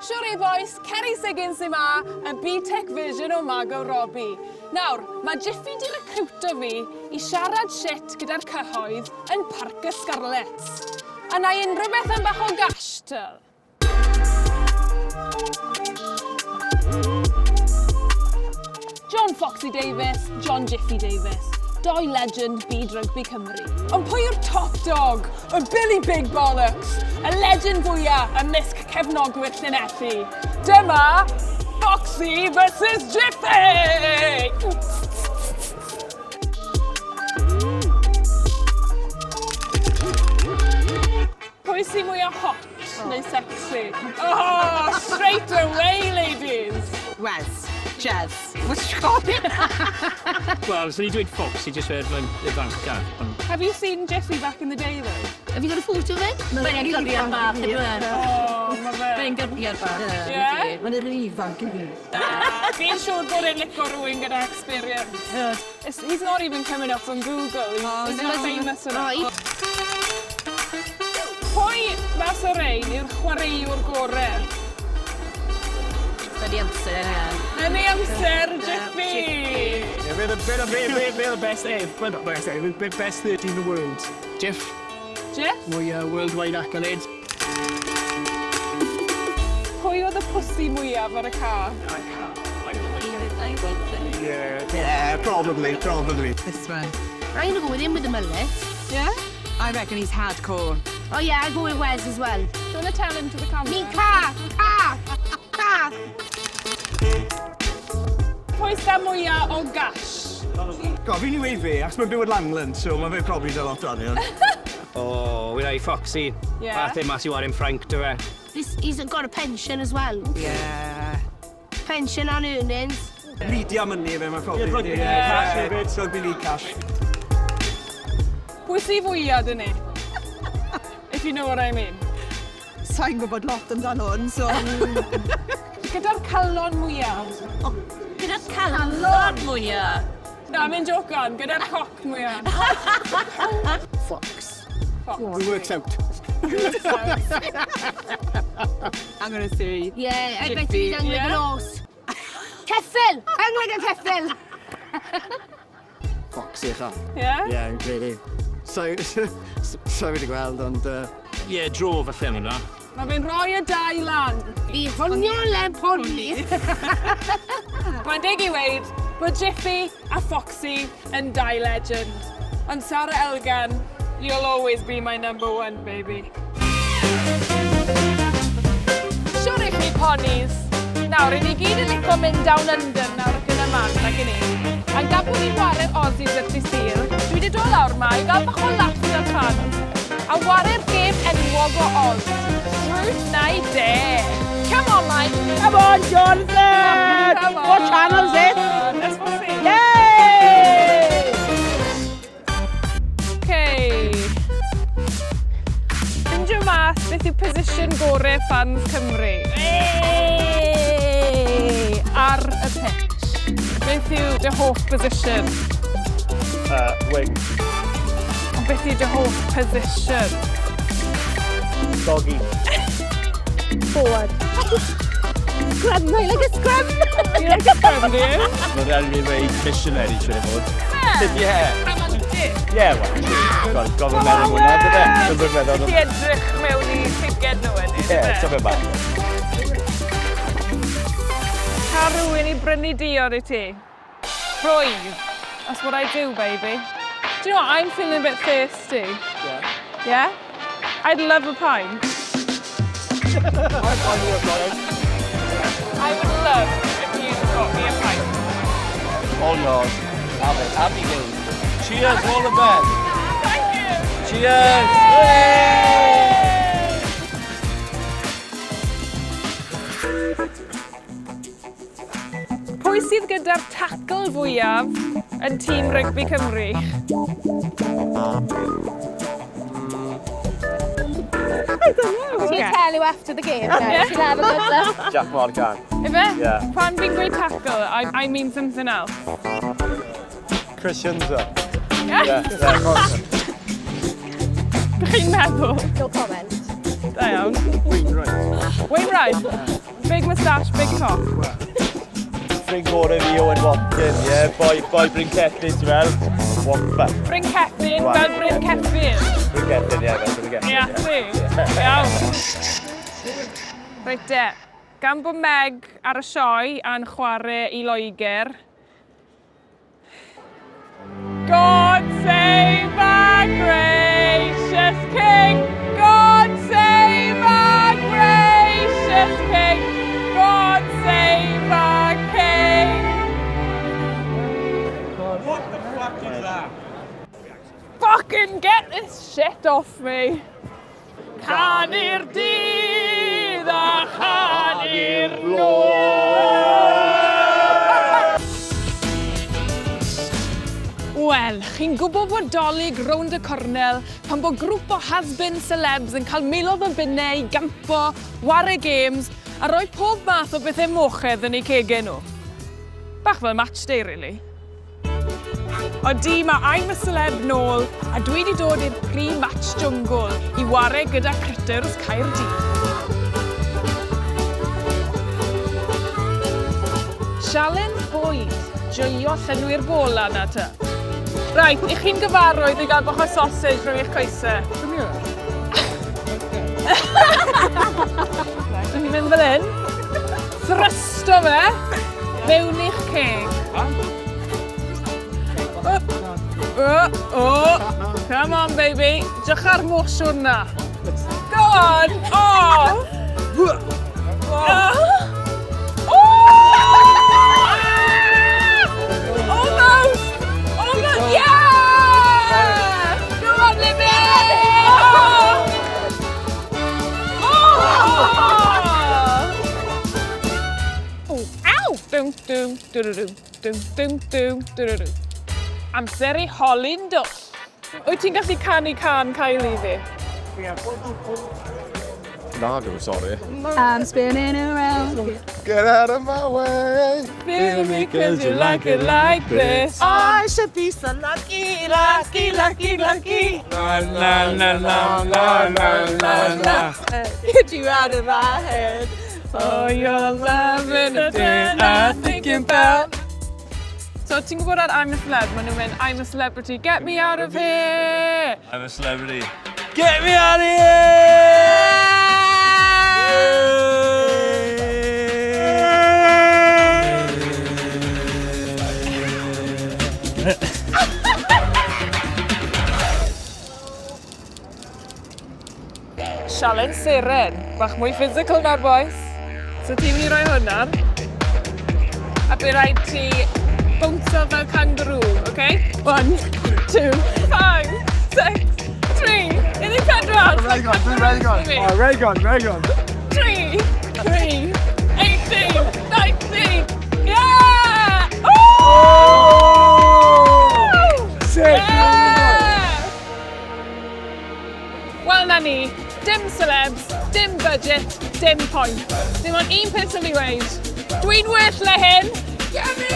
Siwr boys, Ceri Siggins yma, y B-Tech Vision o Mago Rugby. Nawr, mae Jiffy di recruito fi I siarad shit gyda'r cyhoedd yn Parc y Scarlets. A na unrhyw beth yn bach o gashtel. John Foxy Davis, John Jiffy Davis. Doi legend byd rugby Cymru. Ond pwy yw'r top dog? Y Billy Big Bollocks. Y legend fwyaf ymysg cefnogwyr llinellu. Dyma Foxy vs Jiffy! Pwy sy'n mwyaf hot neu sexy? Oh, straight away, ladies! Wes, Jez, what's your call? Well, so you dweud Fox, you just heard my advance gag. Have you seen Jiffy back in the day, though? Have you got a photo of it? Mae'n gyrriad bach, Oh, ma fe. Mae'n gyrriad bach. Ie? Mae'n yr ifanc I fi. Fi'n siŵr bod e'n licio rhywun gyda experience. He's not even coming up on Google. He's not famous enough. Pwy mas o'r ein yw'r chwaraewr gorau? Yn ei amser, Yn ei amser, Jiffy! Yeah, we're the best best 13 in the world. Jeff, Jeff? my worldwide accolades. Pwy oedd y pussy mwyaf ar y car? Yeah, probably. This one. I'm going to go with him with the mullet. Yeah? I reckon he's hardcore. Oh yeah, I'll go with Wes as well. Do you want to tell him to the camera? Me car! Pwy sy'n mwyaf o gash? Fi'n I weid fi, ac mae'n byw yn Langland, so mae fe probably dy lot rhan Oh, Gyda'i Foxy. Yeah. I think Matthew Warren Frank to it. He's got a pension as well. Yeah. Pension on earnings. Media money fe, mae'n probably. Rugby league cash cash. hefyd, rugby league cash. Pwy sy'n fwyaf dyn ni? If you know what I mean. Sa'n gwybod lot amdano hwn, so... Gyda'r calon mwyaf. Gyda'r calon mwyaf. Na, mi'n joke on. Gyda'r coc mwyaf. Fox. Fox. It works out. I'm going to say... Yeah, I bet he's hung like Yeah? an horse. Ceffyl! Hung like a ceffyl! Fox I cha. Yeah? Yeah, really. So wedi gweld, ond... Yeah, drove a ffilm yna. Mae fe'n rhoi y dau lan. I honio le ponni. Mae'n dig I weid bod Jiffy a Foxy yn dau legend. Ond Sarah Elgan, you'll always be my #1, baby. Siwr I chi ponis. Nawr, I ni gyd yn licio mynd down under nawr ac yn y man, nag I ni. A gan bod ni'n wario Aussies at the Sul, dwi wedi dod lawr yma I gael bach o laugh gyda'r fans. A wario'r gêm enwog o Oz. Truth neu dare. Come on, Mike. Come on, Jonathan! Come on. What channel's it? S4C. Yay! Okay. Ffeindio mas beth yw position gorau fans Cymru. Ar y pitch. Beth yw dy hoff position? Wing. Ond beth yw dy hoff position? Doggy. Forward. Scrum, I like a scrum! You like a scrum, do you? Mae'n rhaid I fi missionary, siwr I fod. Yeah. Come on, dick. Yeah, well, gofyn meddwl hwnna, dydde? Gofyn meddwl Ti edrych mewn I llyged nhw wedyn, Yeah, so fe bach. Ca rhywun I brynu diod I ti? Rwydd. That's what I do, baby. Do you know what? I'm feeling a bit thirsty. Yeah. Yeah? I'd love a pint. I would love if you got me a pint. All yours. Have it. Happy days. Cheers, all the best. Thank you. Cheers. Pwy sydd gyda'r tackle fwyaf yn tîm Rugby Cymru? I don't know. She'll tell you after the game. Yeah. She'll have a good look. Jack Morgan. Ife? Yeah. Pan fi'n gweud tackle, I mean something else. Christianser. Yeah? Chi'n meddwl? No comment. Da iawn. Wainwright. Wainwright? big moustache, big top. Ffrind gorau fi Owen Watkin, ie. Boi Bryn Cethyn, ti'n fel? Wampa. Bryn Cethyn, fel Bryn Cethyn. Bryn Cethyn, ie, fel Bryn Cethyn. Ia, ti. Iawn. Reit de, gan bod Meg ar y sioe a'n chwarae i Loegr. God save our gracious King! God save our gracious King! God save our King! What the fuck is that? Fucking get this shit off me! Canu'r dydd a chanu'r nos! Wel, chi'n gwybod bod dolyg rownd y cornel pan bod grŵp o has-been celebs yn cael miloedd o bunnau i gampo, ware games a rhoi pob math o bethau mochedd yn eu cegau nhw. Bach fel match day, really. O di, mae I'm a Celeb nôl a dwi wedi dod i'r pre-match jungle i ware gyda critters Caerdydd. Sialen bwyd, joio llenwi'r bola na ta. Right, i chi'n gyfarwydd i gael bach o sausage rhwng eich coesau. Dwi'n mynd fel hyn. Thrusto fe mewn i'ch ceg. Come on, baby. Drych ar mosiwr na. Go on. Oh! Almost! Almost! Yeah! Come on, Libby! Oh! Ow! Dum, dum, dum, dum, dum, dum, dum. Amser I holi'n dwll. Wyt ti'n gallu canu can Kylie fi? No, sorry. I'm spinning around. Get out of my way. Feel me cause you like it like this. I should be so lucky, lucky, lucky, lucky. La la la la la la la la. Get you out of my head. Oh, your love in the day I'm thinking about. So, ti'n gwybod ar I'm a Celeb, maen nhw'n mynd, I'm a celebrity, get me out of here! I'm a celebrity. Get me out of here! Sialen seren, bach mwy physical na'r boys. So ti'n mynd I roi hwnna. A bydd rhaid ti bwnsio fel kangaroo, okay? 1, 2, 5, 6, 3, unig pedwar. Ready gone. Oh, ready gone. 3, 18, 19, yeah! Oh! Sick! Yeah! Wel, na ni, dim celebs, dim budget, dim point. Dim ond un peth sy'n fi weid. Dwi'n well le hyn. Get me